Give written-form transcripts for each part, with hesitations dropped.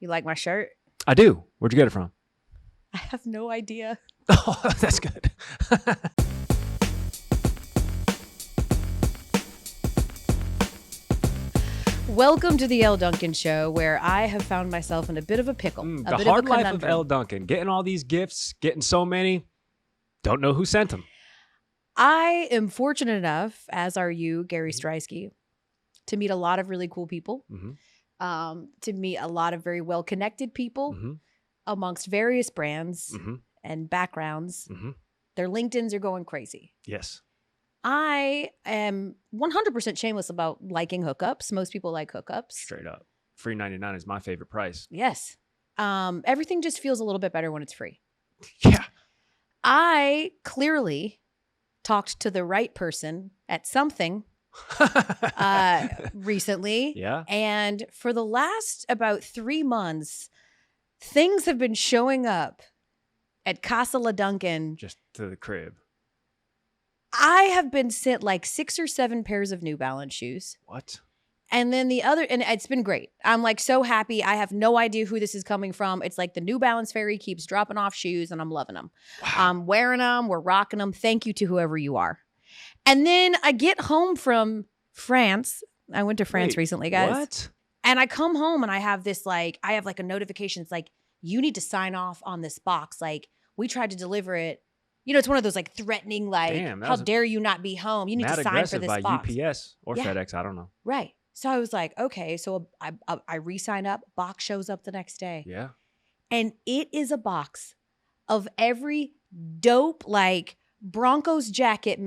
You like my shirt? I do. Where'd you get it from? I have no idea. Oh, that's good. Welcome to the Elle Duncan Show, where I have found myself in a bit of a pickle. The hard life of Elle Duncan. Getting all these gifts, getting so many. Don't know who sent them. I am fortunate enough, as are you, Gary Streisky, to meet a lot of really cool people, to meet a lot of very well-connected people amongst various brands and backgrounds. Their LinkedIns are going crazy. Yes. I am 100% shameless about liking hookups. Most people like hookups. Straight up. Free 99 is my favorite price. Yes. Everything just feels a little bit better when it's free. Yeah. I clearly talked to the right person at something recently. Yeah. And for the last about 3 months, things have been showing up at Casa La Duncan. Just to the crib. I have been sent like 6 or 7 pairs of New Balance shoes. What? And then the other, and it's been great. I'm like so happy. I have no idea who this is coming from. It's like the New Balance fairy keeps dropping off shoes and I'm loving them. Wow. I'm wearing them. We're rocking them. Thank you to whoever you are. And then I get home from France. I went to France recently, guys. What? And I come home and I have this like, I have like a notification. It's like, you need to sign off on this box. Like we tried to deliver it. You know, it's one of those like threatening, like, how dare you not be home? You need to sign for this by box. UPS or FedEx. I don't know. Right. So I was like, okay. So I re-sign up. Box shows up the next day. Yeah. And it is a box of every dope, like Broncos jacket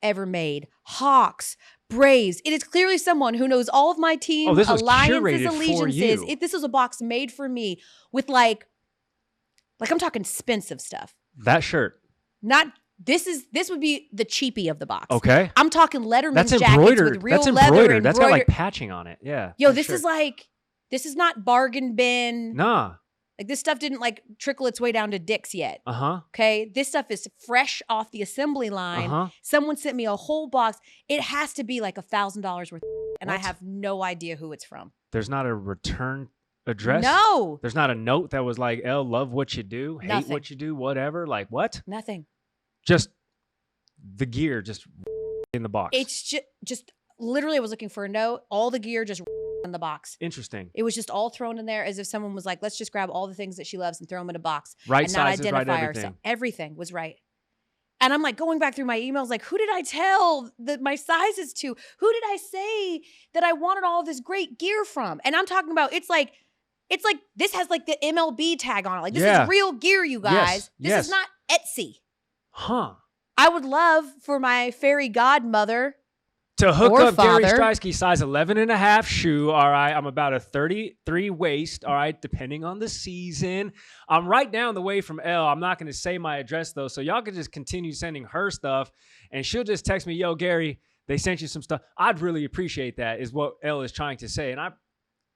ever made. Hawks, Braves. It is clearly someone who knows all of my team alliances, allegiances. This is a box made for me with like I'm talking expensive stuff. That shirt. Not this would be the cheapie of the box. Okay. I'm talking Letterman's jackets with real leather. That's got like patching on it. Yeah. Yo, this is not bargain bin. Nah. Like this stuff didn't like trickle its way down to Dick's yet. Okay. This stuff is fresh off the assembly line. Someone sent me a whole box. It has to be like $1,000 worth. And I have no idea who it's from. There's not a return address? No. There's not a note that was like, Elle, love what you do, hate Nothing. what you do, whatever. Like what? Nothing. Just the gear just in the box. It's just literally I was looking for a note. All the gear just in the box. Interesting. It was just all thrown in there as if someone was like, let's just grab all the things that she loves and throw them in a box. Right and not sizes, identify right everything. Ourselves. Everything was right. And I'm like going back through my emails, like, who did I tell that my sizes to? Who did I say that I wanted all of this great gear from? And I'm talking about, it's like this has like the MLB tag on it. Like this is real gear, you guys. This is not Etsy. Huh. I would love for my fairy godmother to hook or up father. Gary Streisky size 11 and a half shoe. All right. I'm about a 33 waist. All right. Depending on the season. I'm right down the way from Elle. I'm not going to say my address though. So y'all can just continue sending her stuff and she'll just text me, yo, Gary, they sent you some stuff. I'd really appreciate that is what Elle is trying to say.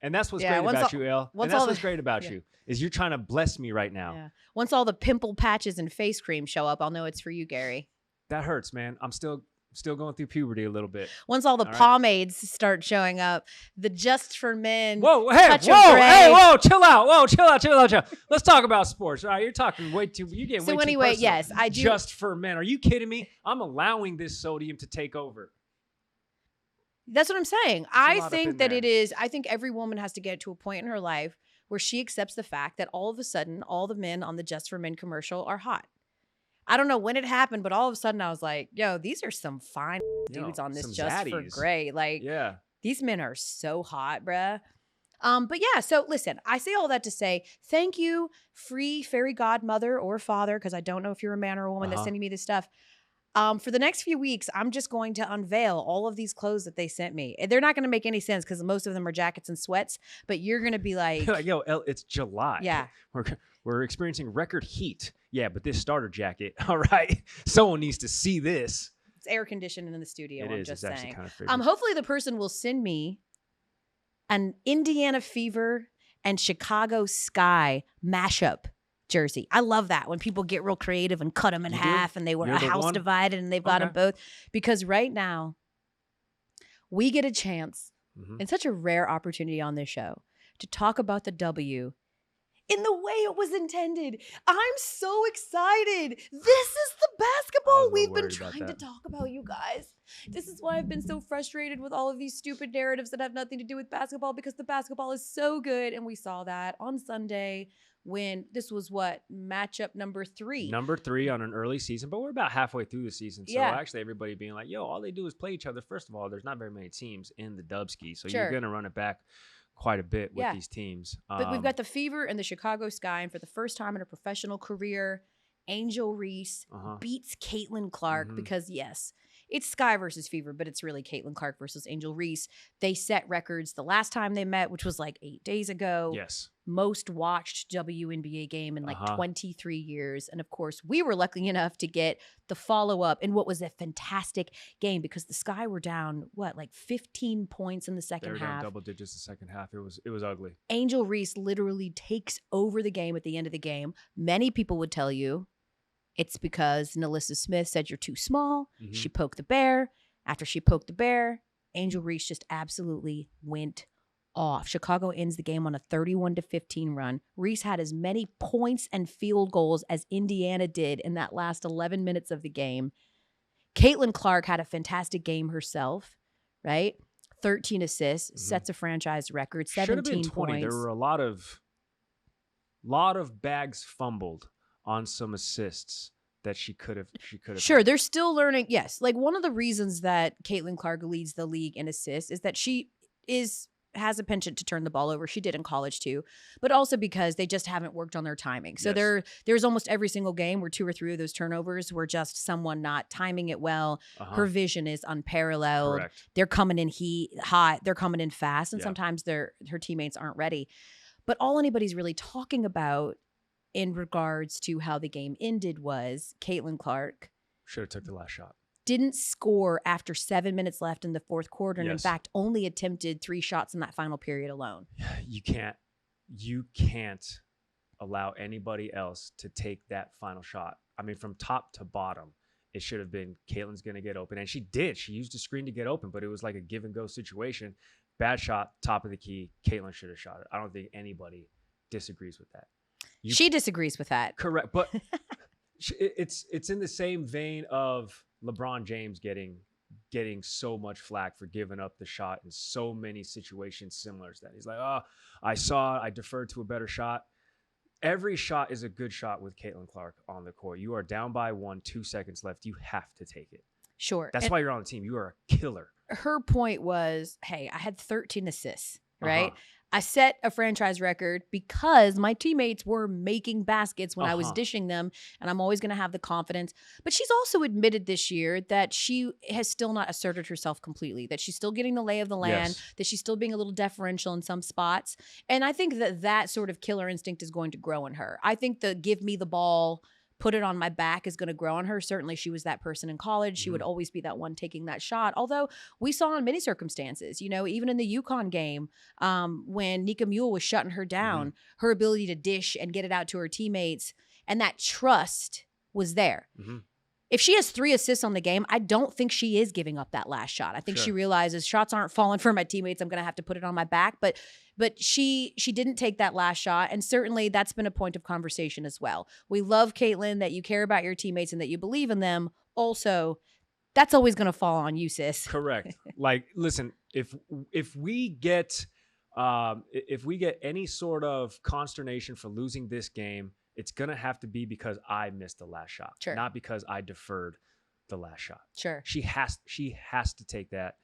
And that's what's great about you, Elle. And that's what's great about you is you're trying to bless me right now. Yeah. Once all the pimple patches and face cream show up, I'll know it's for you, Gary. That hurts, man. I'm still going through puberty a little bit. Once all the pomades start showing up, the Just for Men. Whoa, hey, chill out. Let's talk about sports. All right, you're talking way too. You get way too personal. Yes, I do. Just for Men. Are you kidding me? I'm allowing this sodium to take over. That's what I'm saying. I think that it is. I think every woman has to get to a point in her life where she accepts the fact that all of a sudden, all the men on the Just for Men commercial are hot. I don't know when it happened, but all of a sudden I was like, yo, these are some fine dudes on this Just zaddies. For Gray. Like, these men are so hot, bruh. But yeah, so listen, I say all that to say thank you, free fairy godmother or father, because I don't know if you're a man or a woman that's sending me this stuff. For the next few weeks, I'm just going to unveil all of these clothes that they sent me. They're not going to make any sense because most of them are jackets and sweats, but you're going to be like, yo, Elle, it's July. Yeah. We're experiencing record heat. Yeah, but this starter jacket, all right, someone needs to see this. It's air conditioned in the studio. It I'm is. just It's saying. actually kind of hopefully the person will send me an Indiana Fever and Chicago Sky mashup jersey. I love that when people get real creative and cut them in half and they were a house divided and they've got them both. Because right now we get a chance and such a rare opportunity on this show to talk about the W in the way it was intended. I'm so excited. This is the basketball we've been trying to talk about, you guys. This is why I've been so frustrated with all of these stupid narratives that have nothing to do with basketball, because the basketball is so good. And we saw that on Sunday when this was matchup number 3. Number 3 on an early season, but we're about halfway through the season. So actually everybody being like, yo, all they do is play each other. First of all, there's not very many teams in the Dubski. So you're going to run it back quite a bit with these teams. But we've got the Fever and the Chicago Sky, and for the first time in her professional career, Angel Reese beats Caitlin Clark because, yes, it's Sky versus Fever, but it's really Caitlin Clark versus Angel Reese. They set records the last time they met, which was like 8 days ago. Yes. Most watched WNBA game in like 23 years. And of course, we were lucky enough to get the follow-up in what was a fantastic game, because the Sky were down, like 15 points in the second half. They were down double digits the second half. It was ugly. Angel Reese literally takes over the game at the end of the game. Many people would tell you it's because Nalissa Smith said you're too small. She poked the bear. After she poked the bear, Angel Reese just absolutely went off. Chicago ends the game on a 31-15 run. Reese had as many points and field goals as Indiana did in that last 11 minutes of the game. Caitlin Clark had a fantastic game herself, right? 13 assists, sets a franchise record, 17 20. points. There were a lot of bags fumbled on some assists that she could have. Sure, had. They're still learning. Yes, like one of the reasons that Caitlin Clark leads the league in assists is that she has a penchant to turn the ball over. She did in college too, but also because they just haven't worked on their timing. So there's almost every single game where 2 or 3 of those turnovers were just someone not timing it well. Her vision is unparalleled. Correct. They're coming in hot. They're coming in fast, and sometimes her teammates aren't ready. But all anybody's really talking about in regards to how the game ended was Caitlin Clark should have took the last shot. Didn't score after 7 minutes left in the fourth quarter, and in fact only attempted 3 shots in that final period alone. You can't allow anybody else to take that final shot. I mean, from top to bottom, it should have been Caitlin's going to get open, and she did. She used the screen to get open, but it was like a give and go situation. Bad shot, top of the key. Caitlin should have shot it. I don't think anybody disagrees with that. She disagrees with that. Correct, but it's in the same vein of LeBron James getting so much flack for giving up the shot in so many situations similar to that. He's like, oh, I deferred to a better shot. Every shot is a good shot with Caitlin Clark on the court. You are down by 1, 2 seconds left. You have to take it. Sure. That's why you're on the team. You are a killer. Her point was, hey, I had 13 assists, right? I set a franchise record because my teammates were making baskets when I was dishing them, and I'm always going to have the confidence. But she's also admitted this year that she has still not asserted herself completely, that she's still getting the lay of the land, that she's still being a little deferential in some spots. And I think that sort of killer instinct is going to grow in her. I think the give me the ball, put it on my back is going to grow on her. Certainly she was that person in college. She would always be that one taking that shot. Although we saw in many circumstances, even in the UConn game, when Nika Mule was shutting her down, her ability to dish and get it out to her teammates, and that trust was there. If she has 3 assists on the game, I don't think she is giving up that last shot. I think she realizes shots aren't falling for my teammates. I'm going to have to put it on my back. But she didn't take that last shot. And certainly that's been a point of conversation as well. We love Caitlin, that you care about your teammates and that you believe in them. Also, that's always going to fall on you, sis. Correct. Like, listen, if we get any sort of consternation for losing this game, it's going to have to be because I missed the last shot, not because I deferred the last shot. Sure. She has to take that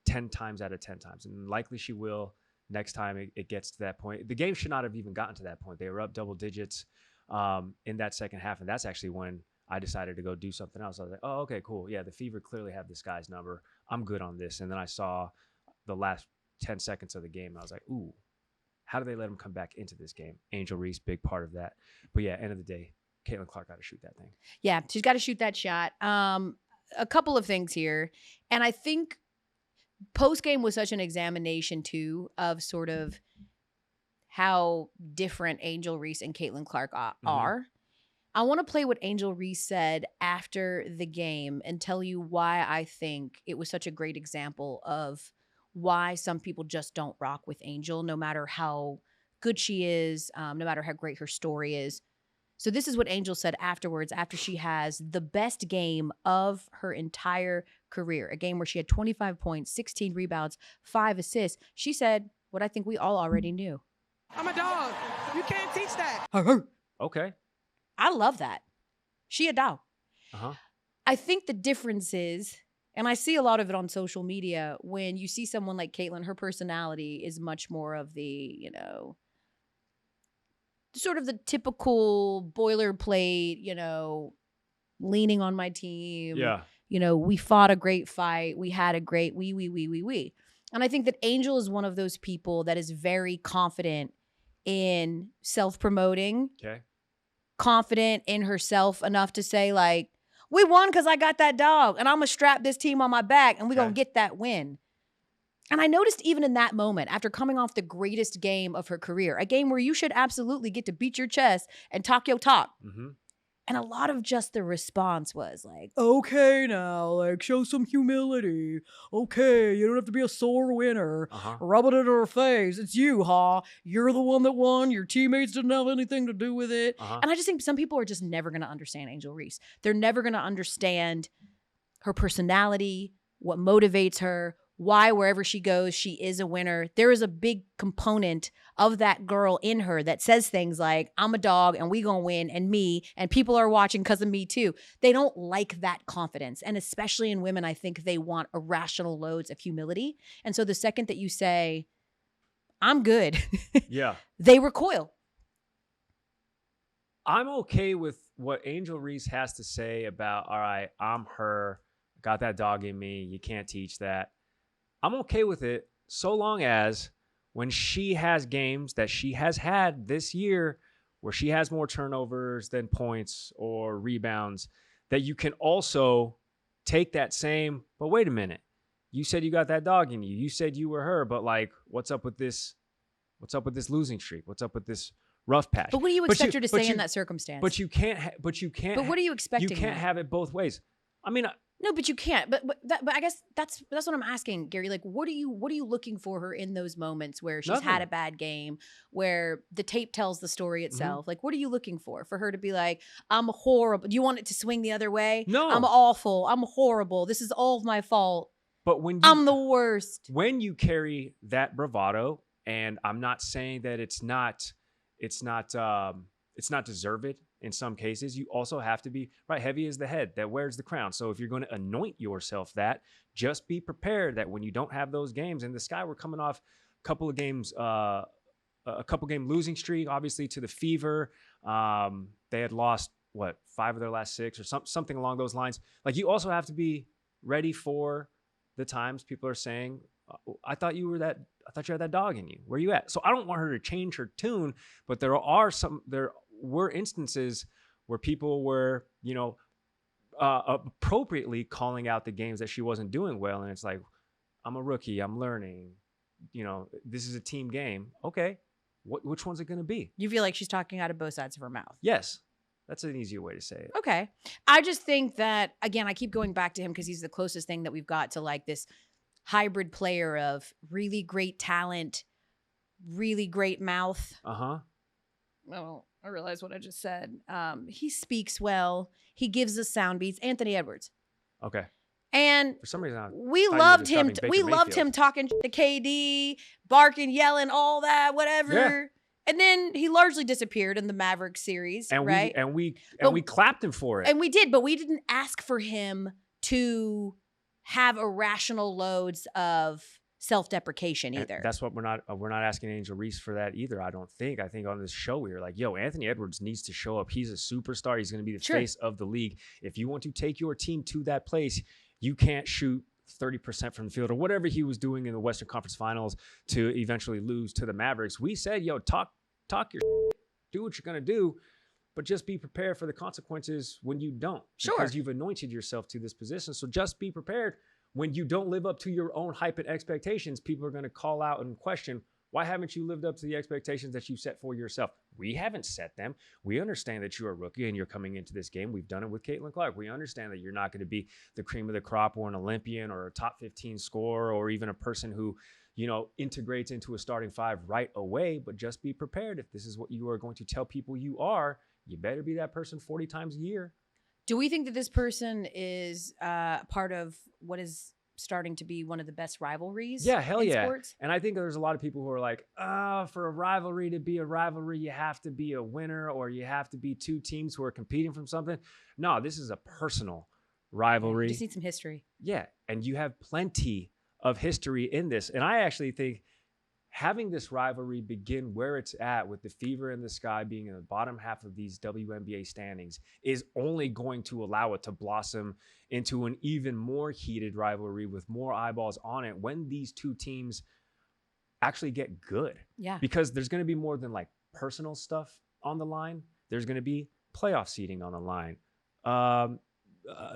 10 times out of 10 times, and likely she will next time it gets to that point. The game should not have even gotten to that point. They were up double digits in that second half, and that's actually when I decided to go do something else. I was like, oh, okay, cool. Yeah, the Fever clearly have this guy's number. I'm good on this. And then I saw the last 10 seconds of the game, and I was like, ooh, how do they let him come back into this game? Angel Reese, big part of that. But yeah, end of the day, Caitlin Clark got to shoot that thing. Yeah, she's got to shoot that shot. A couple of things here. And I think post-game was such an examination, too, of sort of how different Angel Reese and Caitlin Clark are. I want to play what Angel Reese said after the game and tell you why I think it was such a great example of why some people just don't rock with Angel, no matter how good she is, no matter how great her story is. So this is what Angel said afterwards, after she has the best game of her entire career, a game where she had 25 points, 16 rebounds, 5 assists. She said what I think we all already knew. I'm a dog. You can't teach that. Okay. I love that. She a dog. Uh-huh. I think the difference is, and I see a lot of it on social media, when you see someone like Caitlin, her personality is much more of the, sort of the typical boilerplate, leaning on my team. Yeah. We fought a great fight. We had a great we. And I think that Angel is one of those people that is very confident in self-promoting. Okay. Confident in herself enough to say, like, we won because I got that dog, and I'm going to strap this team on my back, and we're going to get that win. And I noticed even in that moment, after coming off the greatest game of her career, a game where you should absolutely get to beat your chest and talk your talk. Mm-hmm. And a lot of just the response was like, okay, now, like, show some humility. Okay, you don't have to be a sore winner. Rub it in her face. It's you, huh? You're the one that won. Your teammates didn't have anything to do with it. And I just think some people are just never going to understand Angel Reese. They're never going to understand her personality, what motivates her, why wherever she goes, she is a winner. There is a big component of that girl in her that says things like, I'm a dog and we gonna win, and me, and people are watching because of me too. They don't like that confidence. And especially in women, I think they want irrational loads of humility. And so the second that you say, I'm good, yeah, they recoil. I'm okay with what Angel Reese has to say about, all right, I'm her, got that dog in me, you can't teach that. I'm okay with it so long as when she has games that she has had this year where she has more turnovers than points or rebounds, that you can also take that same, but wait a minute, you said you got that dog in you. You said you were her, but like, what's up with this? What's up with this losing streak? What's up with this rough patch? But what do you expect her to say in that circumstance? But you can't. But what are you expecting? You can't have it both ways. I mean. No, but you can't. But I guess that's what I'm asking, Gary. Like, what are you looking for her in those moments where she's had a bad game, where the tape tells the story itself? Like, what are you looking for her to be like, I'm horrible? Do you want it to swing the other way? No, I'm awful. I'm horrible. This is all my fault. But I'm the worst. When you carry that bravado, and I'm not saying that it's not deserved. In some cases, you also have to be, right, heavy is the head that wears the crown. So if you're going to anoint yourself that, just be prepared that when you don't have those games, and the Sky were coming off a couple game losing streak, obviously, to the Fever. They had lost, 5 of their last 6 or something along those lines. Like, you also have to be ready for the times people are saying, I thought you had that dog in you. Where are you at? So I don't want her to change her tune, but there were instances where people were, appropriately calling out the games that she wasn't doing well. And it's like, I'm a rookie, I'm learning, this is a team game. Okay. Which one's it going to be? You feel like she's talking out of both sides of her mouth. Yes. That's an easier way to say it. Okay. I just think that, again, I keep going back to him because he's the closest thing that we've got to like this hybrid player of really great talent, really great mouth. Oh, I realized what I just said. He speaks well. He gives us sound beats. Anthony Edwards. Okay. And for some reason, we loved him. We loved him talking to KD, barking, yelling, all that, whatever. Yeah. And then he largely disappeared in the Mavericks series, and right? We clapped him for it. And we did, but we didn't ask for him to have irrational loads of self-deprecation either. And that's what we're not asking Angel Reese for that either. I don't think. I think on this show we were like, yo, Anthony Edwards needs to show up. He's a superstar. He's going to be the face of the league. If you want to take your team to that place, you can't shoot 30% from the field or whatever he was doing in the Western Conference Finals to eventually lose to the Mavericks. We said, yo, talk your do what you're going to do, but just be prepared for the consequences when you don't. Because you've anointed yourself to this position. So just be prepared. When you don't live up to your own hype and expectations, people are going to call out and question, Why haven't you lived up to the expectations that you set for yourself? We haven't set them. We understand that you're a rookie and you're coming into this game. We've done it with Caitlin Clark. We understand that you're not going to be the cream of the crop or an Olympian or a top 15 scorer or even a person who, integrates into a starting five right away, but just be prepared. If this is what you are going to tell people you are, you better be that person 40 times a year. Do we think that this person is part of what is starting to be one of the best rivalries? Yeah, hell yeah. Sports? And I think there's a lot of people who are like, for a rivalry to be a rivalry, you have to be a winner or you have to be two teams who are competing from something. No, this is a personal rivalry. You just need some history. Yeah, and you have plenty of history in this. And I actually think having this rivalry begin where it's at with the fever in the sky being in the bottom half of these WNBA standings is only going to allow it to blossom into an even more heated rivalry with more eyeballs on it when these two teams actually get good. Yeah. Because there's going to be more than like personal stuff on the line. There's going to be playoff seeding on the line,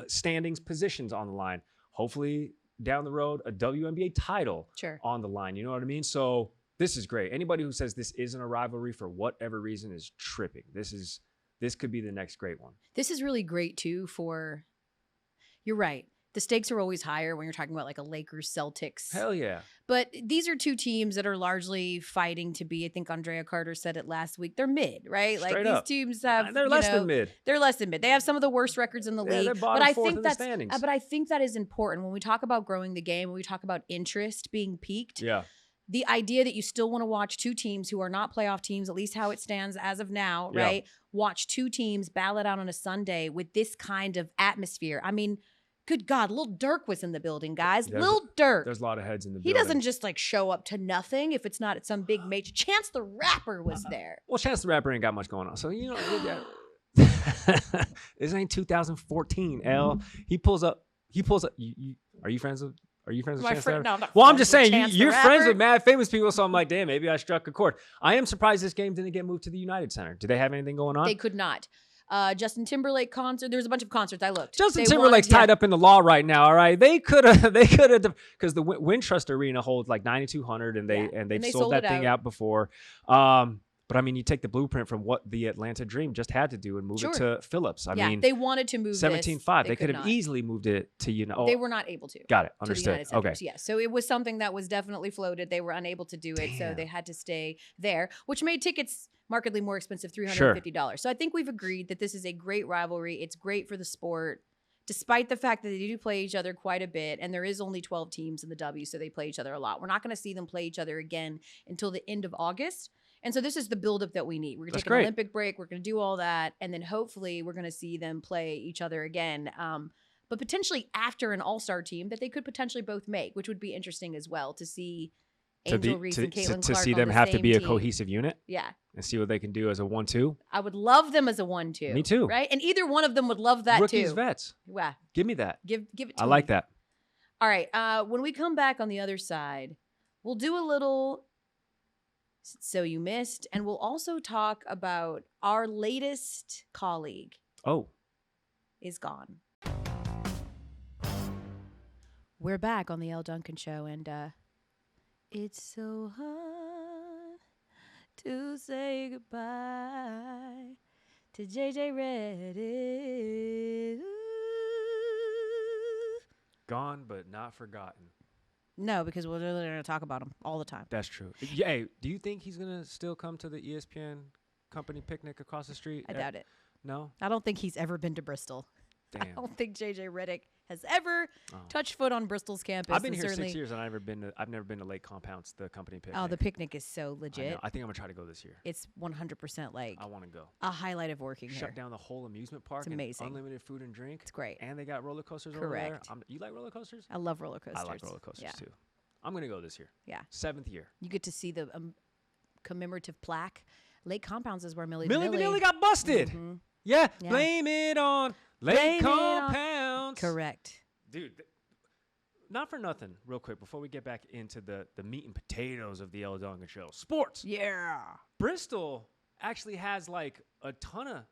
standings, positions on the line. Hopefully down the road, a WNBA title on the line. You know what I mean? So this is great. Anybody who says this isn't a rivalry for whatever reason is tripping. This could be the next great one. This is really great too you're right. The stakes are always higher when you're talking about like a Lakers Celtics. Hell yeah. But these are two teams that are largely fighting to be, I think Andrea Carter said it last week, they're mid, right? Straight like up. These teams have they're less than mid. They're less than mid. They have some of the worst records in the league. They're bottom fourth in the standings. But I think that is important when we talk about growing the game, when we talk about interest being piqued. Yeah. The idea that you still want to watch two teams who are not playoff teams, at least how it stands as of now, right? Watch two teams battle it out on a Sunday with this kind of atmosphere. I mean, good God, Lil Durk was in the building, guys. Lil Durk. There's a lot of heads in the building. He building. doesn't just like show up to nothing if it's not at some big major. Chance the Rapper was there. Well, Chance the Rapper ain't got much going on. So, this ain't 2014, Elle. He pulls up. Are you friends with Chance the Rapper? No, I'm not. Well, I'm just saying, you're Rapper. friends with mad famous people, so I'm like, damn, maybe I struck a chord. I am surprised this game didn't get moved to the United Center. Do they have anything going on? They could not. Justin Timberlake concert. There was a bunch of concerts. I looked. Justin Timberlake's tied up in the law right now. All right, they could have, because the Wintrust Arena holds like 9,200, and they've sold that thing out before. But I mean, you take the blueprint from what the Atlanta Dream just had to do and move it to Phillips. I mean, they wanted to move 17.5. They could have easily moved it to They were not able to. Got it. Understood. Okay. Yeah. So it was something that was definitely floated. They were unable to do it, so they had to stay there, which made tickets markedly more expensive, $350. So I think we've agreed that this is a great rivalry. It's great for the sport, despite the fact that they do play each other quite a bit, and there is only 12 teams in the W, so they play each other a lot. We're not going to see them play each other again until the end of August. And so this is the buildup that we need. We're going to take an Olympic break. We're going to do all that. And then hopefully we're going to see them play each other again. But potentially after an all-star team that they could potentially both make, which would be interesting as well to see Angel Reese and Caitlin Clark to see them have to be a cohesive unit. Yeah. And see what they can do as a 1-2. I would love them as a 1-2. Me too. Right? And either one of them would love that Rookies, too. vets. Yeah. Give me that. Give it to me. I like that. All right. When we come back on the other side, we'll do a little So You Missed, and we'll also talk about our latest colleague. Oh. Is gone. We're back on the Elle Duncan Show, and it's so hard to say goodbye to J.J Redick. Gone but not forgotten. No, because we're literally going to talk about him all the time. That's true. Hey, do you think he's going to still come to the ESPN company picnic across the street? I doubt it. No? I don't think he's ever been to Bristol. Damn. I don't think J.J Redick has ever touched foot on Bristol's campus. I've been here 6 years, and I've never been to Lake Compounce, the company picnic. Oh, the picnic is so legit. I think I'm going to try to go this year. It's 100% like I want to go. A highlight of working here. Shut down the whole amusement park. It's amazing. Unlimited food and drink. It's great. And they got roller coasters over there. You like roller coasters? I love roller coasters. I like roller coasters too. I'm going to go this year. Yeah. 7th year. You get to see the commemorative plaque. Lake Compounce is where Millie Vanilli got busted. Mm-hmm. Yeah. Blame it on Lake Compounce. Correct. Dude, not for nothing, real quick, before we get back into the meat and potatoes of the Elle Duncan Show. Sports. Yeah. Bristol actually has like a ton of,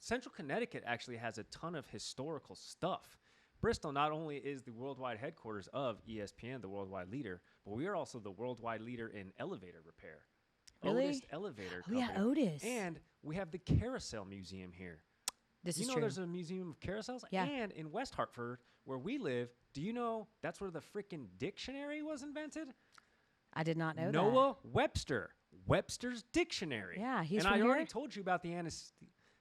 Central Connecticut actually has a ton of historical stuff. Bristol not only is the worldwide headquarters of ESPN, the worldwide leader, but we are also the worldwide leader in elevator repair. Really? Otis Elevator Company. Yeah, Otis. And we have the Carousel Museum here. This is true. There's a museum of carousels? Yeah. And in West Hartford, where we live, do you know that's where the freaking dictionary was invented? I did not know that. Noah Webster. Webster's Dictionary. Yeah, he's And from I already here? told you about the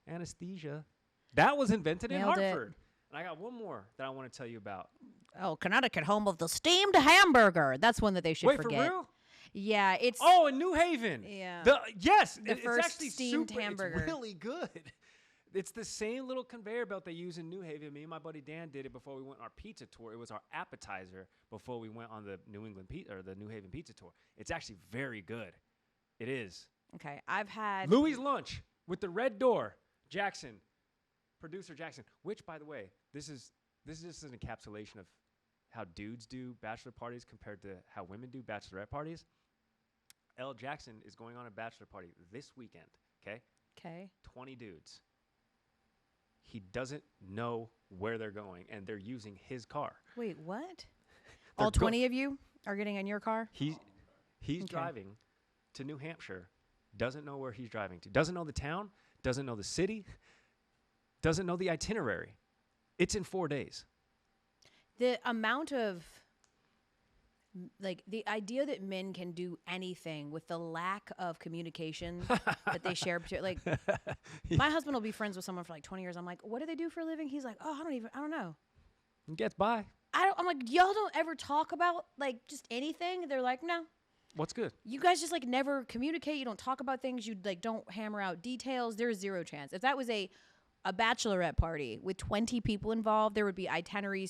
anesthesia. That was invented Nailed in it. Hartford. And I got one more that I want to tell you about. Oh, Connecticut, home of the steamed hamburger. That's one that they should Wait, forget. for real? Yeah, it's Oh, in New Haven. Yeah. Yes. The it's first actually steamed super, hamburger. It's really good. It's the same little conveyor belt they use in New Haven. Me and my buddy Dan did it before we went on our pizza tour. It was our appetizer before we went on the the New Haven pizza tour. It's actually very good. It is. okay. I've had Louis' Lunch with the red door. Jackson, producer Jackson. Which, by the way, this is just an encapsulation of how dudes do bachelor parties compared to how women do bachelorette parties. Elle Jackson is going on a bachelor party this weekend. Okay. 20 dudes. He doesn't know where they're going, and they're using his car. Wait, what? All 20 of you are getting in your car? He's driving to New Hampshire, doesn't know where he's driving to, doesn't know the town, doesn't know the city, doesn't know the itinerary. It's in 4 days. The amount of the idea that men can do anything with the lack of communication that they share. My husband will be friends with someone for 20 years. I'm like, what do they do for a living? He's like, oh, I don't know. He gets by. I'm like, y'all don't ever talk about just anything. They're like, no. What's good? You guys just never communicate. You don't talk about things. You don't hammer out details. There's zero chance. If that was a bachelorette party with 20 people involved, there would be itinerary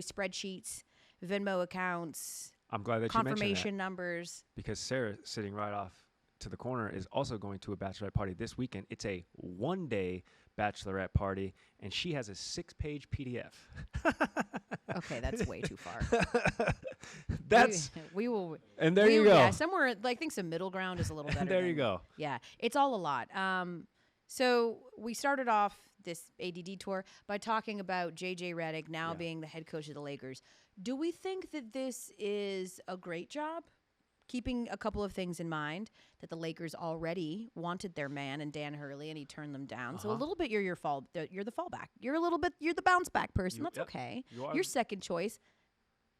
spreadsheets, Venmo accounts. I'm glad that you confirmation mentioned that, numbers. because Sarah, sitting right off to the corner, is also going to a bachelorette party this weekend. It's a one-day bachelorette party, and she has a 6-page PDF. Okay, that's way too far. We will. And there you go. Yeah, somewhere I think some middle ground is a little better. There you go. Yeah, it's all a lot. So we started off this ADD tour by talking about J.J. Redick now being the head coach of the Lakers. Do we think that this is a great job? Keeping a couple of things in mind, that the Lakers already wanted their man and Dan Hurley, and he turned them down. So a little bit you're the fallback. You're the bounce back person. That's okay. You're second choice.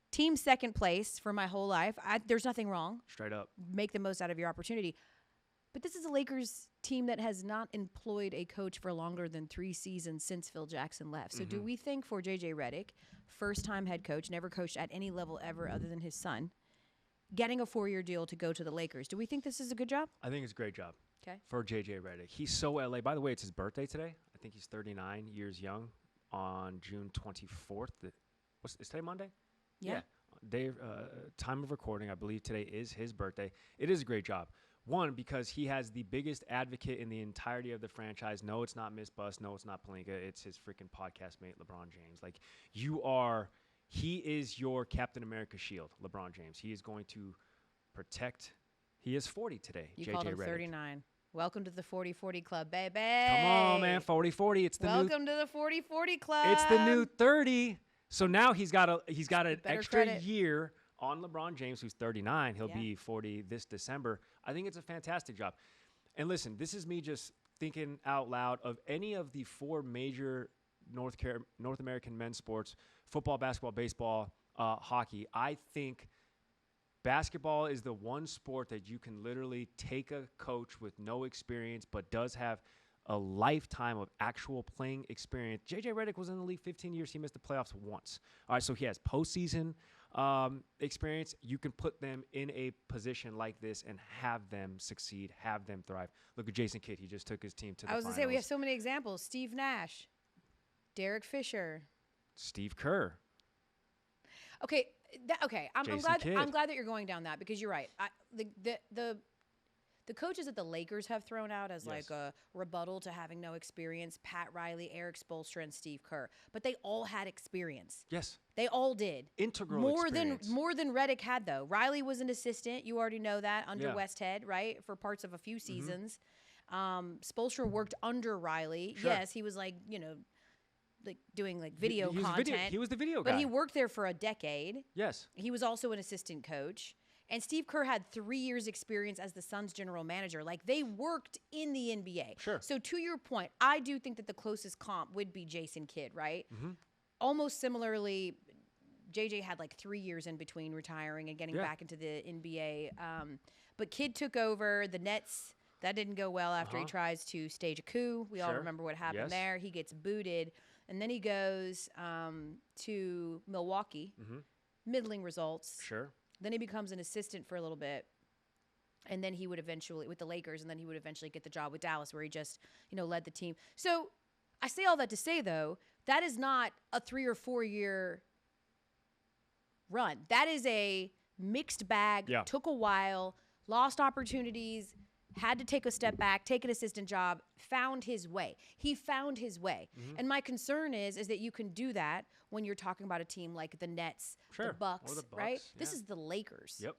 Team second place for my whole life. There's nothing wrong. Straight up. Make the most out of your opportunity. But this is a Lakers team that has not employed a coach for longer than 3 seasons since Phil Jackson left. So do we think for J.J. Redick, first-time head coach, never coached at any level ever other than his son, getting a 4-year deal to go to the Lakers, do we think this is a good job? I think it's a great job. Okay. For J.J. Redick. He's so LA. By the way, it's his birthday today. I think he's 39 years young on June 24th. Is today Monday? Yeah. Time of recording, I believe today is his birthday. It is a great job. One, because he has the biggest advocate in the entirety of the franchise. No, it's not Miss Bus. No, it's not Palinka. It's his freaking podcast mate, LeBron James. He is your Captain America shield, LeBron James. He is going to protect. He is 40 today, You J.J. called him Redick. 39. Welcome to the 40-40 club, baby. Come on, man. 40-40. It's the Welcome to the 40-40 club. It's the new 30. So now he's got an extra credit. year on LeBron James, who's 39. He'll Yeah. be 40 this December. I think it's a fantastic job. And listen, this is me just thinking out loud of any of the 4 major North American men's sports: football, basketball, baseball, hockey. I think basketball is the one sport that you can literally take a coach with no experience but does have a lifetime of actual playing experience. J.J. Redick was in the league 15 years. He missed the playoffs once. All right, so he has postseason experience. You can put them in a position like this and have them succeed, have them thrive. Look at Jason Kidd. He just took his team to the finals. I was going to say, we have so many examples. Steve Nash, Derek Fisher. Steve Kerr. Okay, I'm glad that you're going down that, because you're right. The coaches that the Lakers have thrown out as like a rebuttal to having no experience: Pat Riley, Eric Spoelstra, and Steve Kerr. But they all had experience. Yes. They all did. Integral experience. More than Redick had, though. Riley was an assistant. You already know that, under Westhead, right, for parts of a few seasons. Spoelstra worked under Riley. Sure. Yes, he was like doing like video content. He was the video guy. But he worked there for a decade. Yes. He was also an assistant coach. And Steve Kerr had 3 years experience as the Suns general manager. Like, they worked in the NBA. Sure. So to your point, I do think that the closest comp would be Jason Kidd, right? Mm-hmm. Almost similarly, JJ had like 3 years in between retiring and getting back into the NBA. But Kidd took over the Nets. That didn't go well after he tries to stage a coup. We all remember what happened there. He gets booted. And then he goes to Milwaukee. Middling results. Sure. Then he becomes an assistant for a little bit. And then he would eventually, with the Lakers, and then he would eventually get the job with Dallas where he just, led the team. So I say all that to say, though, that is not a 3 or 4 year run. That is a mixed bag, took a while, lost opportunities, had to take a step back, take an assistant job, found his way. He found his way. And my concern is that you can do that when you're talking about a team like the Nets, the Bucks, right? Yeah. This is the Lakers. Yep.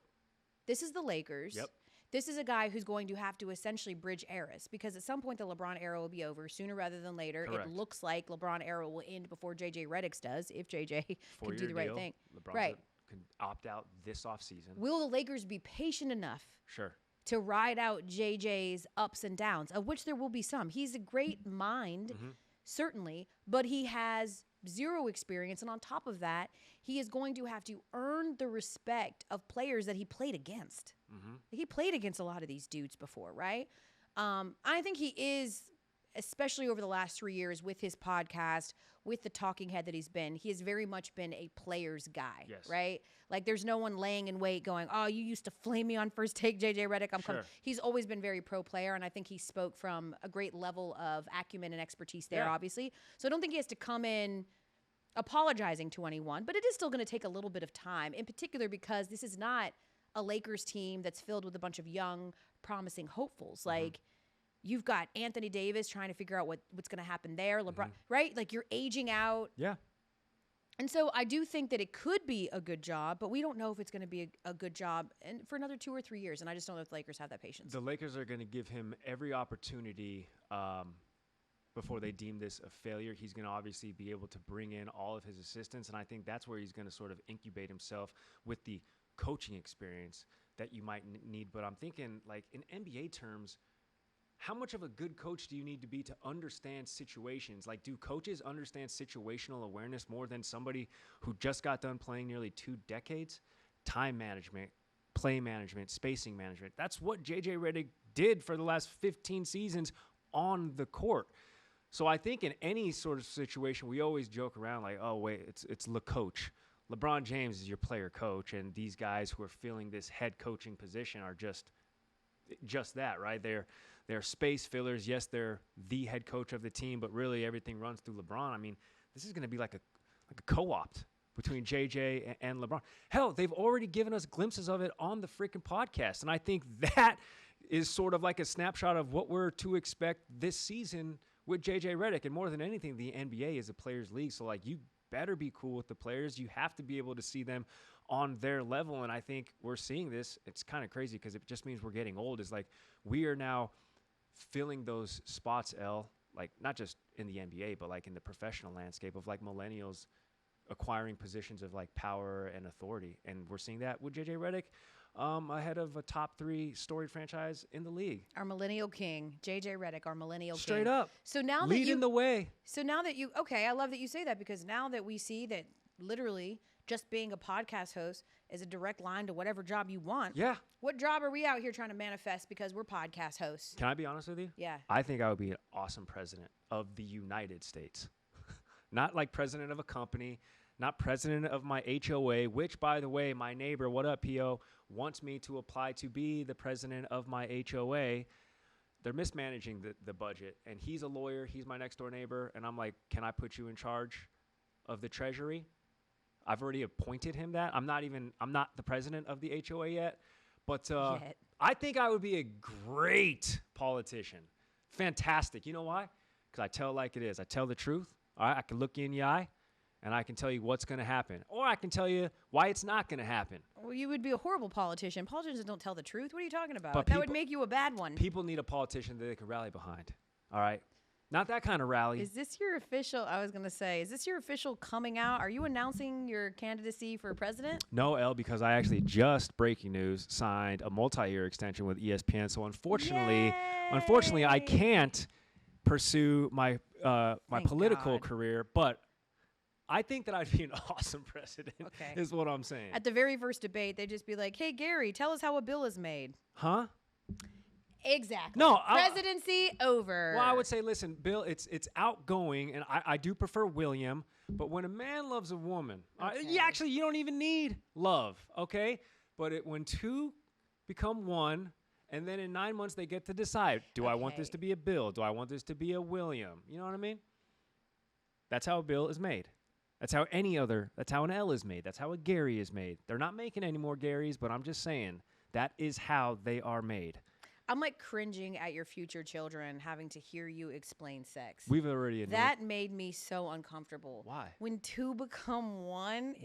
This is the Lakers. Yep. This is a guy who's going to have to essentially bridge eras because at some point the LeBron era will be over sooner rather than later. Correct. It looks like LeBron era will end before J.J. Redick's does, if J.J. can do the right thing. LeBron can opt out this offseason. Will the Lakers be patient enough? Sure. To ride out JJ's ups and downs, of which there will be some. He's a great mind, certainly, but he has zero experience. And on top of that, he is going to have to earn the respect of players that he played against. He played against a lot of these dudes before, right? I think he is, especially over the last 3 years with his podcast, with the talking head that he's been, he has very much been a player's guy, right? Like, there's no one laying in wait going, oh, you used to flame me on First Take, J.J. Redick. I'm coming. He's always been very pro-player, and I think he spoke from a great level of acumen and expertise there, obviously. So I don't think he has to come in apologizing to anyone, but it is still going to take a little bit of time, in particular because this is not a Lakers team that's filled with a bunch of young, promising hopefuls. Like, you've got Anthony Davis trying to figure out what's going to happen there. LeBron, right? Like, you're aging out. Yeah. And so I do think that it could be a good job, but we don't know if it's going to be a good job and for another 2 or 3 years. And I just don't know if the Lakers have that patience. The Lakers are going to give him every opportunity before they deem this a failure. He's going to obviously be able to bring in all of his assistants. And I think that's where he's going to sort of incubate himself with the coaching experience that you might need. But I'm thinking, like, in NBA terms, how much of a good coach do you need to be to understand situations? Like, do coaches understand situational awareness more than somebody who just got done playing nearly 2 decades? Time management, play management, spacing management. That's what J.J. Redick did for the last 15 seasons on the court. So I think in any sort of situation, we always joke around like, oh, wait, it's the coach. LeBron James is your player coach, and these guys who are filling this head coaching position are just that, right? They're space fillers. Yes, they're the head coach of the team, but really everything runs through LeBron. I mean, this is going to be like a co-opt between JJ and LeBron. Hell, they've already given us glimpses of it on the freaking podcast, and I think that is sort of like a snapshot of what we're to expect this season with J.J. Redick. And more than anything, the NBA is a players' league, so like you better be cool with the players. You have to be able to see them on their level, and I think we're seeing this. It's kind of crazy because it just means we're getting old. It's like we are now filling those spots, Elle, like not just in the NBA, but like in the professional landscape of like millennials acquiring positions of like power and authority. And we're seeing that with J.J. Redick ahead of a top 3 storied franchise in the league. Our millennial king, J.J. Redick, our millennial king. Straight up. So now that leading the way. So now that okay, I love that you say that because now that we see that literally just being a podcast host is a direct line to whatever job you want. Yeah. What job are we out here trying to manifest because we're podcast hosts? Can I be honest with you? Yeah. I think I would be an awesome president of the United States. Not like president of a company, not president of my HOA, which, by the way, my neighbor, what up, P.O., wants me to apply to be the president of my HOA. They're mismanaging the budget, and he's a lawyer. He's my next-door neighbor, and I'm like, can I put you in charge of the Treasury? I've already appointed him that. I'm not the president of the HOA yet, but I think I would be a great politician. Fantastic. You know why? Because I tell it like it is. I tell the truth. All right, I can look you in the eye, and I can tell you what's going to happen. Or I can tell you why it's not going to happen. Well, you would be a horrible politician. Politicians don't tell the truth. What are you talking about? That would make you a bad one. People need a politician that they can rally behind. All right? Not that kind of rally. Is this your official, I was going to say, is this your official coming out? Are you announcing your candidacy for president? No, Elle, because I actually just, breaking news, signed a multi-year extension with ESPN. So unfortunately, I can't pursue my my political career, but I think that I'd be an awesome president, is what I'm saying. At the very first debate, they'd just be like, hey, Gary, tell us how a bill is made. Huh? Exactly. No, presidency over. Well, I would say, listen, Bill, it's outgoing, and I do prefer William. But when a man loves a woman, you don't even need love, okay? But when two become one, and then in 9 months they get to decide: do I want this to be a Bill? Do I want this to be a William? You know what I mean? That's how a Bill is made. That's how an Elle is made. That's how a Gary is made. They're not making any more Garys, but I'm just saying that is how they are made. I'm like cringing at your future children having to hear you explain sex. We've already that made me so uncomfortable. Why? When two become one.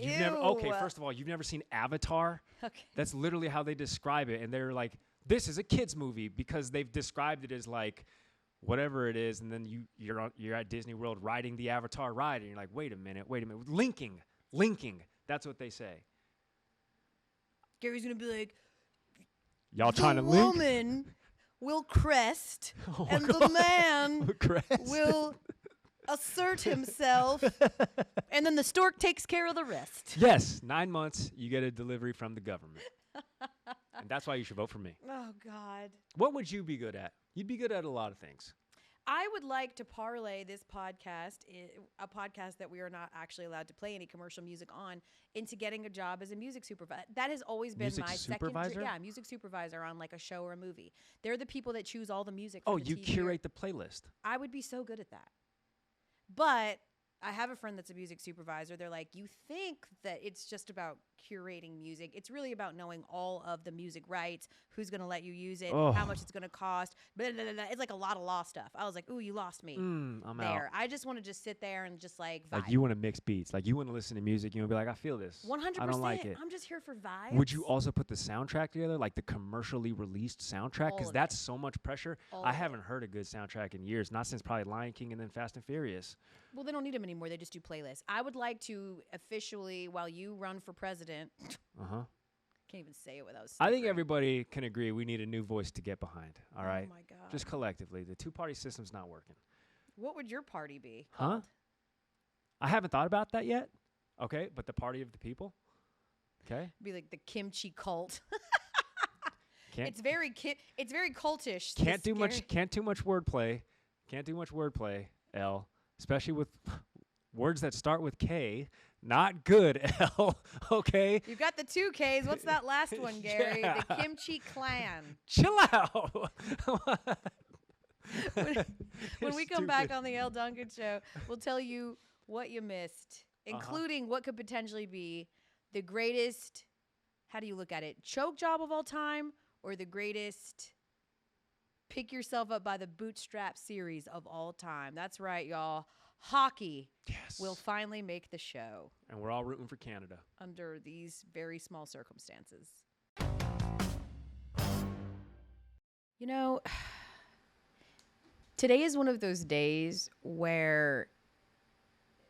First of all, you've never seen Avatar? Okay. That's literally how they describe it, and they're like, this is a kids movie because they've described it as like whatever it is, and then you're at Disney World riding the Avatar ride, and you're like, wait a minute, linking. That's what they say. Gary's gonna be like, y'all trying to link? The woman will crest, and the man will assert himself, and then the stork takes care of the rest. Yes, 9 months, you get a delivery from the government. And that's why you should vote for me. Oh, God. What would you be good at? You'd be good at a lot of things. I would like to parlay this podcast, a podcast that we are not actually allowed to play any commercial music on, into getting a job as a music supervisor. That has always been my second music supervisor on like a show or a movie. They're the people that choose all the music for the you TV curate the playlist. I would be so good at that. But I have a friend that's a music supervisor. They're like, you think that it's just about curating music. It's really about knowing all of the music rights, who's going to let you use it, how much it's going to cost. Blah, blah, blah, blah. It's like a lot of law stuff. I was like, ooh, you lost me I'm there. out. I just want to just sit there and just like vibe. Like you want to mix beats. Like you want to listen to music. You want to be like, I feel this. 100%. I don't like it. I'm just here for vibes. Would you also put the soundtrack together, like the commercially released soundtrack? Because that's so much pressure. I haven't heard a good soundtrack in years, not since probably Lion King and then Fast and Furious. Well, they don't need them anymore. They just do playlists. I would like to officially, while you run for president, can't even say it without I think everybody can agree we need a new voice to get behind, all right? Oh, my God. Just collectively. The two-party system's not working. What would your party be called? I haven't thought about that yet. Okay, but the party of the people? Okay. Be like the kimchi cult. It's very cultish. Can't do much wordplay. Can't do much wordplay, Elle. Especially with words that start with K. Not good, Elle. Okay? You've got the 2 Ks. What's that last one, Gary? The Kimchi Clan. Chill out. when we come back on the Elle Duncan Show, we'll tell you what you missed, including what could potentially be the greatest, how do you look at it, choke job of all time or the greatest pick yourself up by the bootstrap series of all time. That's right, y'all. Hockey will finally make the show. And we're all rooting for Canada. Under these very small circumstances. You know, today is one of those days where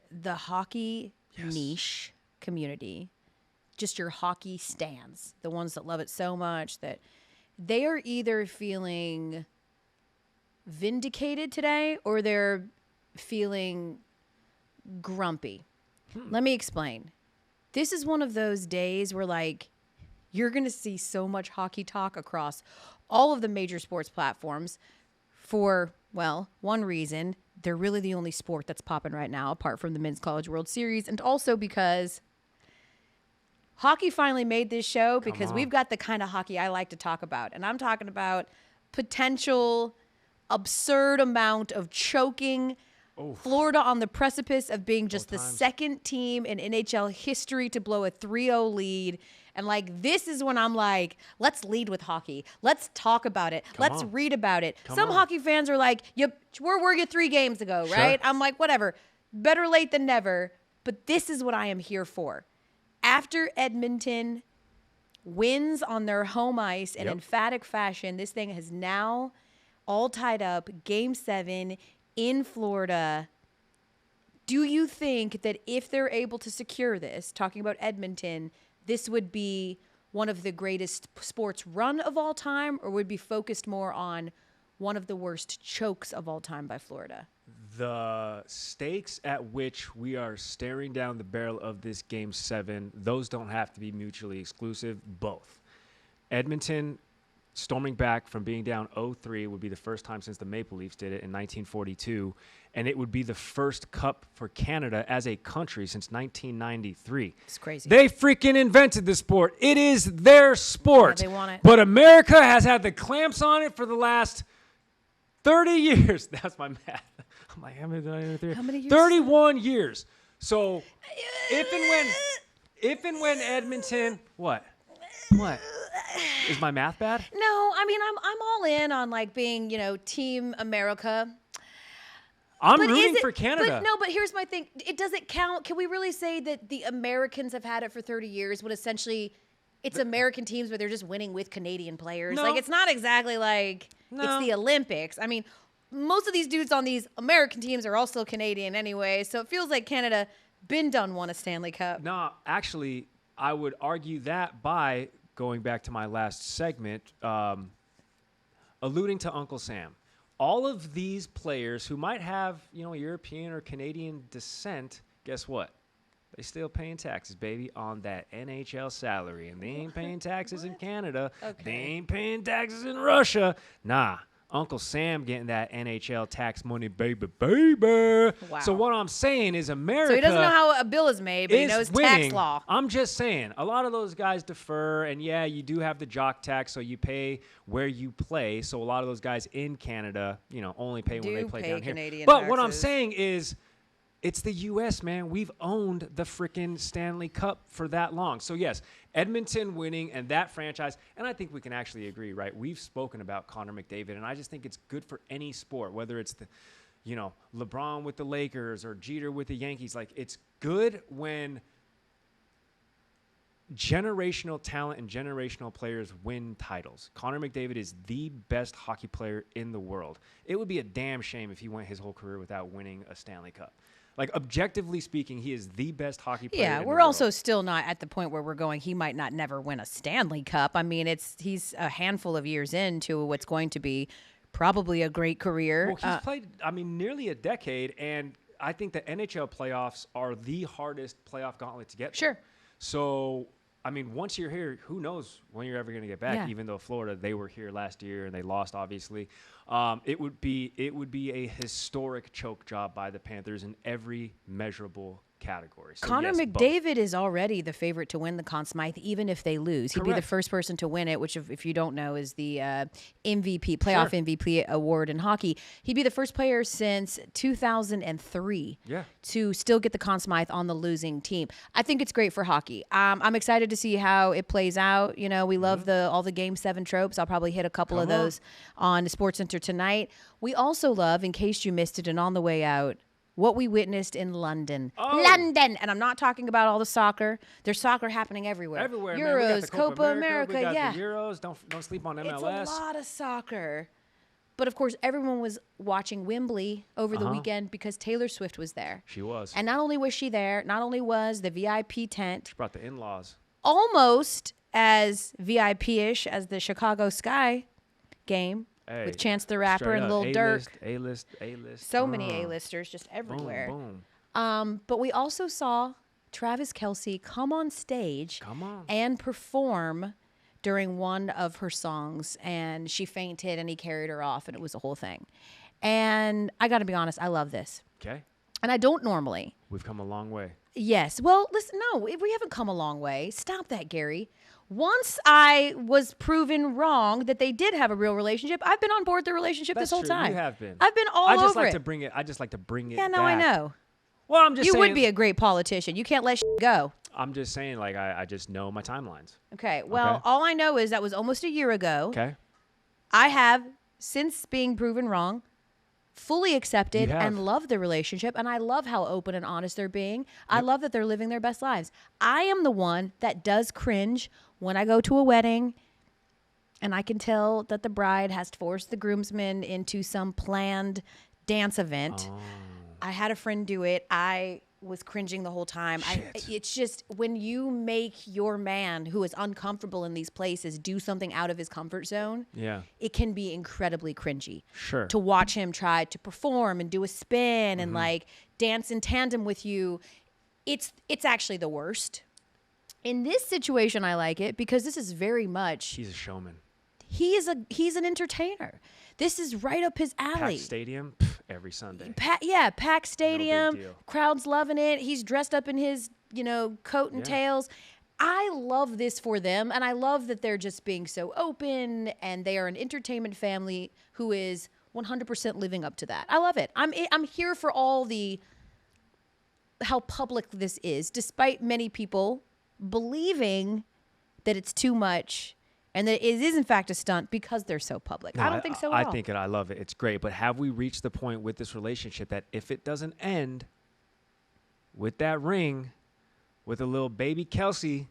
the hockey niche community, just your hockey stans, the ones that love it so much that they are either feeling vindicated today or they're feeling grumpy. Let me explain. This is one of those days where like you're going to see so much hockey talk across all of the major sports platforms for, well, one reason, they're really the only sport that's popping right now apart from the Men's College World Series, and also because hockey finally made this show because we've got the kind of hockey I like to talk about. And I'm talking about potential absurd amount of choking. Florida on the precipice of being just the second team in NHL history to blow a 3-0 lead. And like, this is when I'm like, let's lead with hockey. Let's talk about it. Let's read about it. Some hockey fans are like, where were you 3 games ago, right? I'm like, whatever. Better late than never. But this is what I am here for. After Edmonton wins on their home ice in emphatic fashion, this thing has now all tied up. Game 7 in Florida. Do you think that if they're able to secure this, talking about Edmonton, this would be one of the greatest sports run of all time, or would be focused more on one of the worst chokes of all time by Florida? The stakes at which we are staring down the barrel of this Game 7, those don't have to be mutually exclusive. Both. Edmonton storming back from being down 0-3 would be the first time since the Maple Leafs did it in 1942, and it would be the first cup for Canada as a country since 1993. It's crazy. They freaking invented the sport. It is their sport. Yeah, they want it. But America has had the clamps on it for the last 30 years. That's my math. I'm like, how many years? 31 years. So if and when Edmonton, what? Is my math bad? No, I mean I'm all in on like being, Team America. I'm rooting for Canada. But here's my thing. It doesn't count. Can we really say that the Americans have had it for 30 years when essentially it's American teams where they're just winning with Canadian players? No. Like, it's not exactly like it's the Olympics. I mean, most of these dudes on these American teams are also Canadian anyway, so it feels like Canada won a Stanley Cup. No, actually, I would argue that by going back to my last segment, alluding to Uncle Sam. All of these players who might have, European or Canadian descent, guess what? They still paying taxes, baby, on that NHL salary. And they ain't paying taxes in Canada. Okay. They ain't paying taxes in Russia. Nah. Uncle Sam getting that NHL tax money, baby. Wow. So what I'm saying is America. So he doesn't know how a bill is made, but he knows tax law. I'm just saying, a lot of those guys defer, and yeah, you do have the jock tax, so you pay where you play. So a lot of those guys in Canada, only pay when they play down Canadian here. But taxes. what I'm saying is, it's the U.S., man. We've owned the freaking Stanley Cup for that long. So, yes, Edmonton winning and that franchise, and I think we can actually agree, right? We've spoken about Connor McDavid, and I just think it's good for any sport, whether it's the, LeBron with the Lakers or Jeter with the Yankees. Like, it's good when generational talent and generational players win titles. Connor McDavid is the best hockey player in the world. It would be a damn shame if he went his whole career without winning a Stanley Cup. Like, objectively speaking, he is the best hockey player in the world. Yeah, we're also still not at the point where we're going, he might not never win a Stanley Cup. I mean, he's a handful of years into what's going to be probably a great career. Well, he's played, nearly a decade, and I think the NHL playoffs are the hardest playoff gauntlet to get through. Sure. So, once you're here, who knows when you're ever going to get back, even though Florida, they were here last year and they lost, obviously. It would be a historic choke job by the Panthers in every measurable category. So Connor McDavid is already the favorite to win the Conn Smythe, even if they lose. He'd be the first person to win it, which, if you don't know, is the MVP, playoff MVP award in hockey. He'd be the first player since 2003 to still get the Conn Smythe on the losing team. I think it's great for hockey. I'm excited to see how it plays out. We love all the Game 7 tropes. I'll probably hit a couple of those on SportsCenter tonight. We also love, in case you missed it and on the way out, what we witnessed in London. London! And I'm not talking about all the soccer. There's soccer happening everywhere. Everywhere, Euros, man. We got the Copa America, we got the Euros. Don't sleep on MLS. It's a lot of soccer. But, of course, everyone was watching Wembley over the weekend because Taylor Swift was there. She was. And not only was she there, not only was the VIP tent. She brought the in-laws. Almost as VIP-ish as the Chicago Sky game. Hey, with Chance the Rapper and Lil Durk. A-list. So many A-listers just everywhere. Boom. But we also saw Travis Kelce come on stage and perform during one of her songs. And she fainted and he carried her off and it was a whole thing. And I got to be honest, I love this. Okay. And I don't normally. We've come a long way. Yes. Well, listen, no, we haven't come a long way. Stop that, Gary. Once I was proven wrong that they did have a real relationship, I've been on board the relationship this whole time. You have been. I've been all over it. I just like to bring it Yeah, no, back. I know. Well, I'm just saying. You would be a great politician. You can't let shit go. I'm just saying, like, I just know my timelines. Okay. Well, all I know is that was almost a year ago. Okay. I have, since being proven wrong, fully accepted and love the relationship, and I love how open and honest they're being. Yep. I love that they're living their best lives. I am the one that does cringe when I go to a wedding and I can tell that the bride has forced the groomsmen into some planned dance event. Oh. I had a friend do it. I was cringing the whole time. It's just when you make your man who is uncomfortable in these places do something out of his comfort zone, it can be incredibly cringy. Sure. To watch him try to perform and do a spin and like dance in tandem with you, it's actually the worst. In this situation, I like it because this is very much. He's a showman. He's an entertainer. This is right up his alley. Packed stadium every Sunday. Packed stadium. No big deal. Crowd's loving it. He's dressed up in his, coat and tails. I love this for them, and I love that they're just being so open, and they are an entertainment family who is 100% living up to that. I love it. I'm here for all how public this is, despite many people believing that it's too much. And that it is, in fact, a stunt because they're so public. No, I don't think so at all. I love it. It's great. But have we reached the point with this relationship that if it doesn't end with that ring, with a little baby Kelce,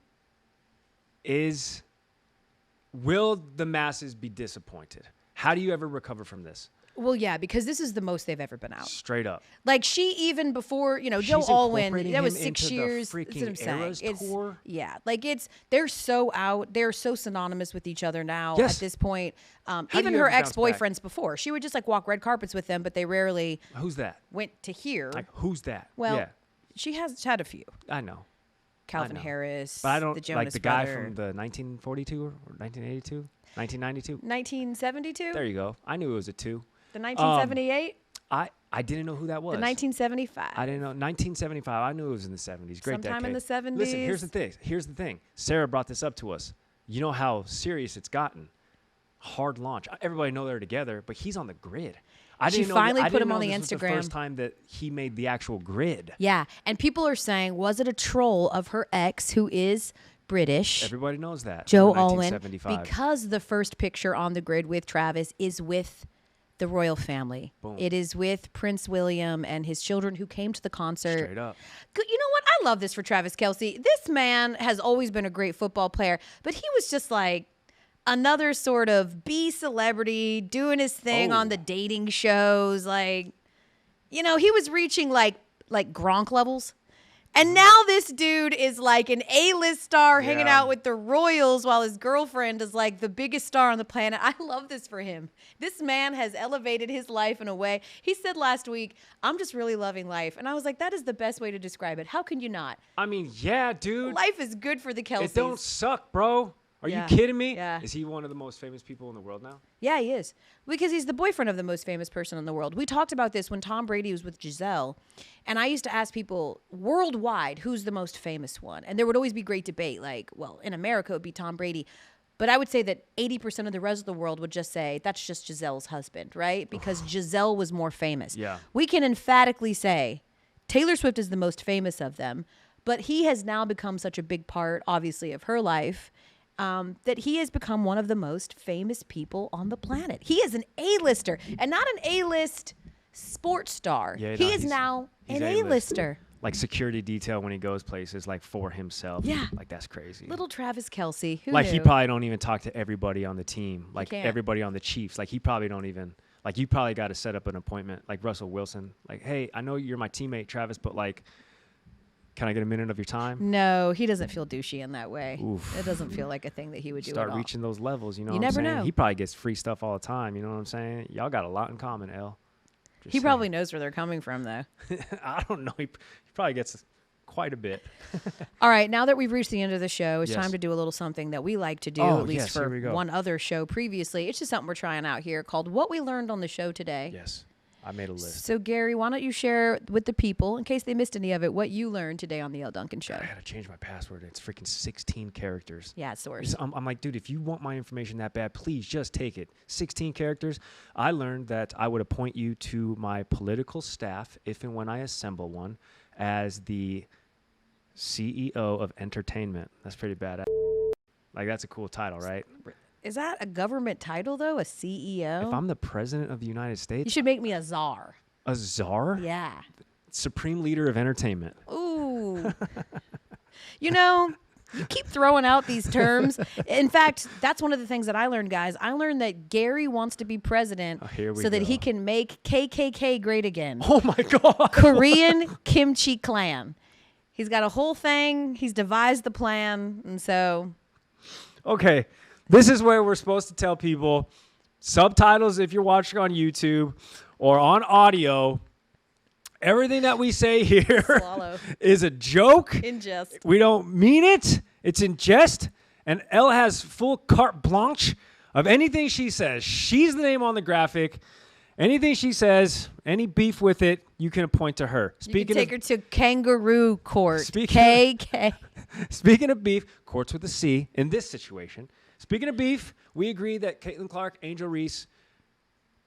will the masses be disappointed? How do you ever recover from this? Well, yeah, because this is the most they've ever been out. Straight up. Like she even before, Joe Alwyn, that was 6 years. That's what I'm saying. Tour? Yeah, like they're so out. They're so synonymous with each other now at this point. Even her ex-boyfriends before, she would just like walk red carpets with them, but they rarely. Who's that? Went to here. Like who's that? Well, she has had a few. I know. Calvin Harris. But I don't the Jonas like the brother. guy from the 1942 or 1982, 1992. 1972. There you go. I knew it was a 2. The 1978? I didn't know who that was. The 1975. I didn't know. 1975. I knew it was in the 70s. Great Sometime decade. in the 70s. Listen, here's the thing. Sarah brought this up to us. You know how serious it's gotten. Hard launch. Everybody know they're together, but he's on the grid. She finally put him on the Instagram. Was the first time that he made the actual grid. Yeah, and people are saying, was it a troll of her ex who is British? Everybody knows that. Joe Alwyn, because the first picture on the grid with Travis is with the royal family. Boom. It is with Prince William and his children who came to the concert. Straight up. You know what? I love this for Travis Kelce. This man has always been a great football player, but he was just like another sort of B celebrity doing his thing on the dating shows. Like, he was reaching like Gronk levels. And now this dude is like an A-list star hanging out with the Royals while his girlfriend is like the biggest star on the planet. I love this for him. This man has elevated his life in a way. He said last week, I'm just really loving life. And I was like, that is the best way to describe it. How can you not? I mean, yeah, dude. Life is good for the Kelces. It don't suck, bro. Are you kidding me? Yeah. Is he one of the most famous people in the world now? Yeah, he is. Because he's the boyfriend of the most famous person in the world. We talked about this when Tom Brady was with Giselle. And I used to ask people worldwide, who's the most famous one? And there would always be great debate. Like, well, in America, it would be Tom Brady. But I would say that 80% of the rest of the world would just say, that's just Giselle's husband, right? Because Giselle was more famous. Yeah. We can emphatically say Taylor Swift is the most famous of them. But he has now become such a big part, obviously, of her life. That he has become one of the most famous people on the planet. He is an A-lister and not an A-list sports star. Yeah, he is now an A-lister. Like security detail when he goes places, like for himself. Yeah. Like that's crazy. Little Travis Kelce. Who like knew? He probably don't even talk to everybody on the team. Like everybody on the Chiefs. Like he probably don't even, like you probably got to set up an appointment. Like Russell Wilson. Like, hey, I know you're my teammate, Travis, but like, can I get a minute of your time? No, he doesn't feel douchey in that way. Oof. It doesn't feel like a thing that he would do Start at all. reaching those levels, you know You what I'm never saying? know. He probably gets free stuff all the time, you know what I'm saying? Y'all got a lot in common, Elle. He probably knows where they're coming from, though. I don't know. He probably gets quite a bit. All right, now that we've reached the end of the show, it's time to do a little something that we like to do, at least for one other show previously. It's just something we're trying out here called What We Learned on the Show Today. Yes. I made a list. So, Gary, why don't you share with the people, in case they missed any of it, what you learned today on the Elle Duncan Show? I got to change my password. It's freaking 16 characters. Yeah, it's the worst. I'm like, dude, if you want my information that bad, please just take it. 16 characters. I learned that I would appoint you to my political staff, if and when I assemble one, as the CEO of entertainment. That's pretty bad. Like, that's a cool title, right? Is that a government title, though? A CEO? If I'm the president of the United States. You should make me a czar. A czar? Yeah. Supreme leader of entertainment. Ooh. You know, You keep throwing out these terms. In fact, that's one of the things that I learned, guys. I learned that Gary wants to be president so that he can make KKK great again. Oh, my God. Korean Kimchi Clan. He's got a whole thing. He's devised the plan. And so. Okay. This is where we're supposed to tell people subtitles if you're watching on YouTube or on audio. Everything that we say here is a joke. In jest. We don't mean it. It's in jest. And Elle has full carte blanche of anything she says. She's the name on the graphic. Anything she says, any beef with it, you can point to her. You can take her to kangaroo court. Speaking of beef, courts with a C in this situation. Speaking of beef, we agree that Caitlin Clark, Angel Reese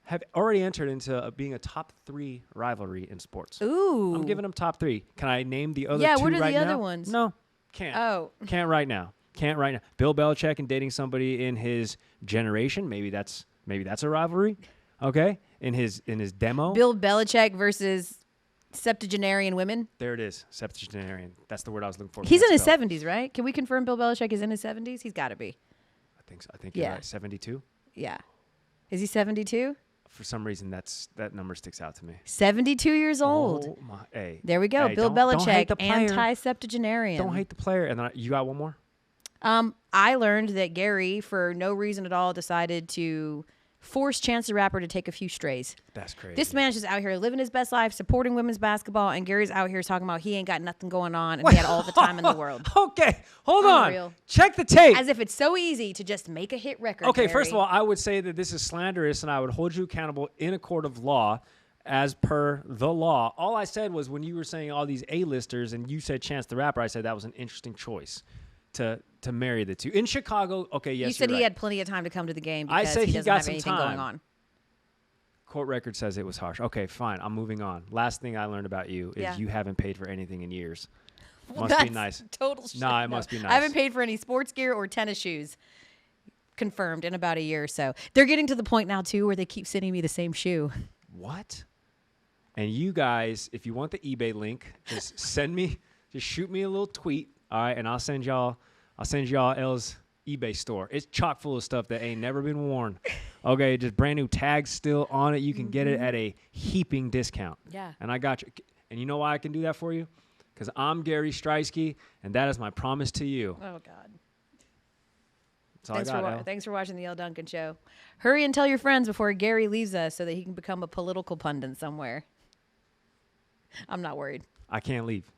have already entered into being a top 3 rivalry in sports. Ooh. I'm giving them top 3. Can I name the other two Yeah, what are right the now? other ones? No, can't. Oh. Can't right now. Can't right now. Bill Belichick and dating somebody in his generation. Maybe that's a rivalry. Okay? In his demo. Bill Belichick versus septuagenarian women. There it is. Septuagenarian. That's the word I was looking for. He's in his 70s, right? Can we confirm Bill Belichick is in his 70s? He's got to be. I think so. I think you're right. 72? Yeah. Is he 72? For some reason, that number sticks out to me. 72 years old. Oh my! Hey, there we go. Hey, Bill Belichick, don't anti-septuagenarian. Don't hate the player. And then you got one more? I learned that Gary, for no reason at all, decided to force Chance the Rapper to take a few strays. That's crazy. This man's just out here living his best life, supporting women's basketball, and Gary's out here talking about he ain't got nothing going on and he had all the time in the world. Okay, hold Unreal. on. Check the tape. As if it's so easy to just make a hit record. Okay, Gary. first of all, I would say that this is slanderous, and I would hold you accountable in a court of law as per the law. All I said was when you were saying all these A-listers and you said Chance the Rapper, I said that was an interesting choice to marry the two. In Chicago, okay, yes, you said you're he right. had plenty of time to come to the game because I said he he doesn't got have some anything time. going on. Court record says it was harsh. Okay, fine. I'm moving on. Last thing I learned about you is you haven't paid for anything in years. Well, must be nice. Total shit. Nah, it must be nice. I haven't paid for any sports gear or tennis shoes. Confirmed in about a year or so. They're getting to the point now, too, where they keep sending me the same shoe. What? And you guys, if you want the eBay link, just shoot me a little tweet, all right, and I'll send y'all Elle's eBay store. It's chock full of stuff that ain't never been worn. Okay, just brand new tags still on it. You can get it at a heaping discount. Yeah. And I got you. And you know why I can do that for you? Because I'm Gary Streisky, and that is my promise to you. Oh, God. That's all I got, Thanks for watching the Elle Duncan Show. Hurry and tell your friends before Gary leaves us so that he can become a political pundit somewhere. I'm not worried. I can't leave.